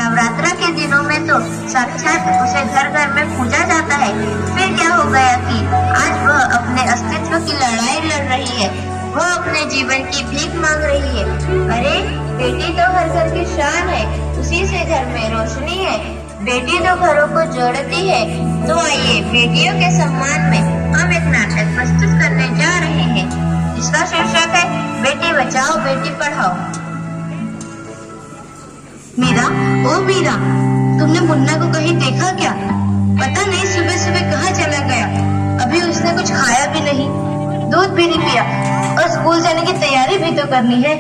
नवरात्रा के दिनों में तो साक्षात उसे घर घर में पूजा जाता है। फिर क्या हो गया कि आज वह अपने अस्तित्व की लड़ाई लड़ रही है, वह अपने जीवन की भीख मांग रही है। अरे बेटी तो हर घर की शान है, उसी से घर में रोशनी है। बेटी तो घरों को जोड़ती है। तो आइए बेटियों के सम्मान में हम एक नाटक प्रस्तुत करने जा रहे हैं, जिसका शीर्षक है बेटी बचाओ बेटी पढ़ाओ। मीरा, ओ मीरा, तुमने मुन्ना को कहीं देखा क्या? पता नहीं सुबह सुबह कहाँ चला गया। अभी उसने कुछ खाया भी नहीं, दूध भी नहीं पिया, और स्कूल जाने की तैयारी भी तो करनी है।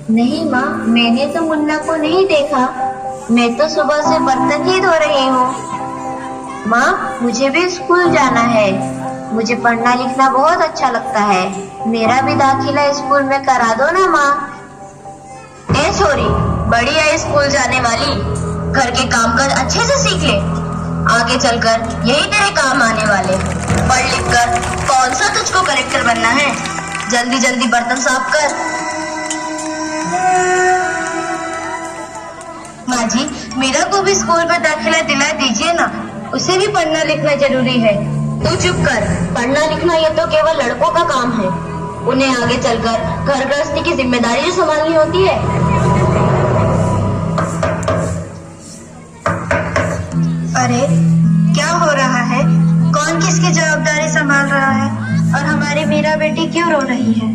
नहीं माँ, मैंने तो मुन्ना को नहीं देखा। मैं तो सुबह से बर्तन ही धो रही हूँ। माँ, मुझे भी स्कूल जाना है। मुझे पढ़ना लिखना बहुत अच्छा लगता है। मेरा भी दाखिला स्कूल में करा दो ना माँ। ए छोरी, बड़ी है स्कूल जाने वाली, घर के काम काज अच्छे से सीख ले। आगे चलकर यही तेरे काम आने वाले। पढ़ लिख कर कौन सा तुझको कलेक्टर बनना है? जल्दी जल्दी बर्तन साफ कर। माँ जी, मीरा को भी स्कूल में दाखिला दिला दीजिए ना, उसे भी पढ़ना लिखना जरूरी है। तू चुप कर, पढ़ना लिखना ये तो केवल लड़कों का काम है। उन्हें आगे चलकर घर गृहस्थी की जिम्मेदारी जो संभालनी होती है। अरे क्या हो रहा है? कौन किसकी जवाबदारी संभाल रहा है? और हमारी मीरा बेटी क्यों रो रही है?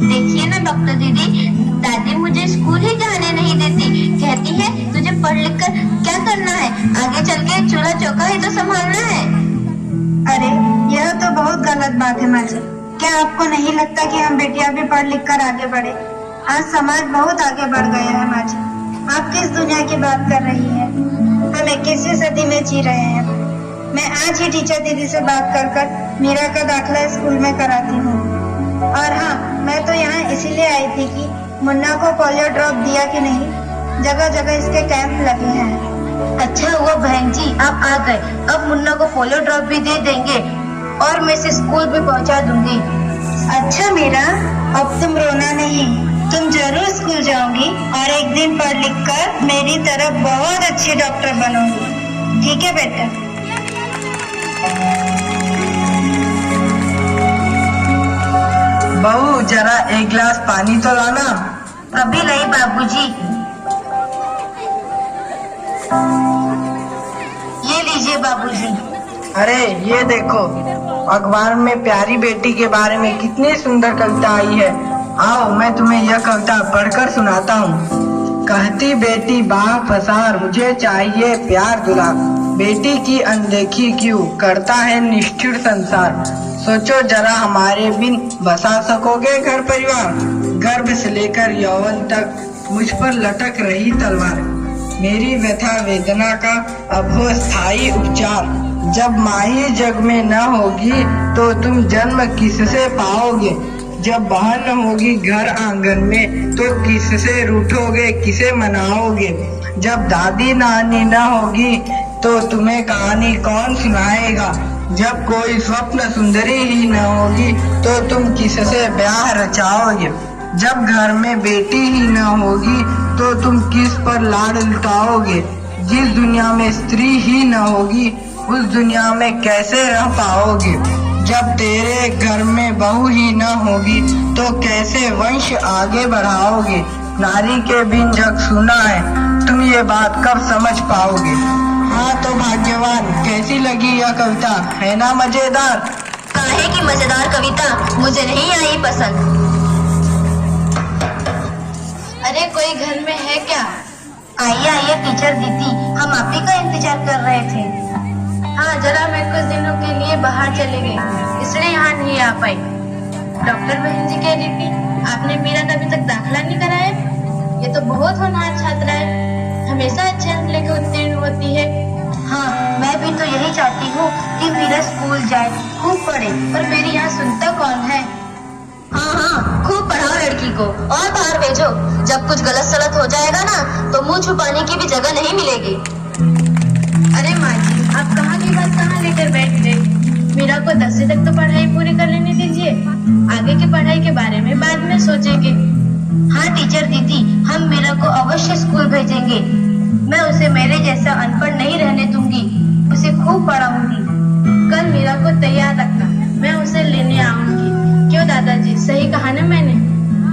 देखिए ना डॉक्टर दीदी, दादी मुझे स्कूल ही जाने नहीं देती। कहती है तुझे पढ़ लिख कर क्या करना है, आगे चल के चूल्हा चौका ही तो संभालना है। अरे यह तो बहुत गलत बात है माँ जी। क्या आपको नहीं लगता कि हम बेटियां भी पढ़ लिख कर आगे बढ़े? आज समाज बहुत आगे बढ़ गया है माँ जी। आप किस दुनिया की बात कर रही है? हम 21वीं सदी में जी रहे हैं। मैं आज ही टीचर दीदी से बात कर मीरा का दाखिला स्कूल में कराती हूँ। और हाँ, मैं तो यहाँ इसीलिए आई थी कि मुन्ना को पोलियो ड्रॉप दिया कि नहीं। जगह जगह इसके कैंप लगे हैं। अच्छा हुआ बहन जी आप आ गए। अब मुन्ना को पोलियो ड्रॉप भी दे देंगे और मैं इसे स्कूल भी पहुंचा दूंगी। अच्छा मीरा, अब तुम रोना नहीं, तुम जरूर स्कूल जाओगी और एक दिन पढ़ लिख कर मेरी तरह बहुत अच्छी डॉक्टर बनोगी। ठीक है बेटा? बहू, जरा एक गिलास पानी तो लाना। अभी नहीं बाबूजी। ये लीजिए बाबूजी। अरे ये देखो, अखबार में प्यारी बेटी के बारे में कितनी सुंदर कविता आई है। आओ मैं तुम्हें यह कविता पढ़कर सुनाता हूँ। कहती बेटी बाह पसार, मुझे चाहिए प्यार दुलार। बेटी की अनदेखी क्यों करता है निष्ठुर संसार। सोचो जरा हमारे बिन बसा सकोगे घर परिवार। गर्भ से लेकर यौवन तक मुझ पर लटक रही तलवार। मेरी व्यथा वेदना का अब हो स्थायी उपचार। जब माही जग में न होगी तो तुम जन्म किससे पाओगे। जब बहन न होगी घर आंगन में तो किससे रूठोगे, किसे मनाओगे। जब दादी नानी न होगी तो तुम्हें कहानी कौन सुनाएगा। जब कोई स्वप्न सुंदरी ही न होगी तो तुम किससे ब्याह रचाओगे। जब घर में बेटी ही न होगी तो तुम किस पर लाड लुटाओगे। जिस दुनिया में स्त्री ही न होगी उस दुनिया में कैसे रह पाओगे। जब तेरे घर में बहू ही न होगी तो कैसे वंश आगे बढ़ाओगे। नारी के बिन जग सुना है, तुम ये बात कब समझ पाओगे। हाँ तो भाग्यवान, कैसी लगी यह कविता, है ना मजेदार? काहे की मजेदार कविता मुझे नहीं आई पसंद। अरे कोई घर में है क्या? आइए आइए टीचर दीदी, हम आप ही का इंतजार कर रहे थे। हाँ जरा मैं कुछ दिनों के लिए बाहर चले गई, इसलिए यहाँ नहीं आ पाई। डॉक्टर बहन जी कह रही थी आपने मीरा का अभी तक दाखिला नहीं कराया। ये तो बहुत होनहार छात्रा है, हमेशा अच्छे अंक लेकर उत्तीर्ण होती है। हाँ मैं भी तो यही चाहती हूँ कि मीरा स्कूल जाए, खूब पढ़े, पर मेरी यहाँ सुनता कौन है। हाँ हाँ खूब पढ़ाओ लड़की को और बाहर भेजो। जब कुछ गलत सलत हो जाएगा ना तो मुंह छुपाने की भी जगह नहीं मिलेगी। अरे माँ जी आप कहाँ की बात कहाँ लेकर बैठ गए। मीरा को 10वीं तक तो पढ़ाई पूरी कर लेने दीजिए, आगे की पढ़ाई के बारे में बाद में सोचेंगे। हाँ टीचर दीदी, हम मीरा को अवश्य स्कूल भेजेंगे। मैं उसे मेरे जैसा अनपढ़ नहीं रहने दूंगी। उसे खूब पढ़ाऊंगी। कल मीरा को तैयार रखना, मैं उसे लेने आऊंगी। क्यों दादाजी, सही कहा ना मैंने?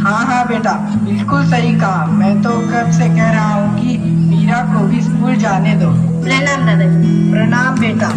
हाँ हाँ बेटा, बिल्कुल सही कहा। मैं तो कब से कह रहा हूँ कि मीरा को भी स्कूल जाने दो। प्रणाम दादाजी। प्रणाम बेटा।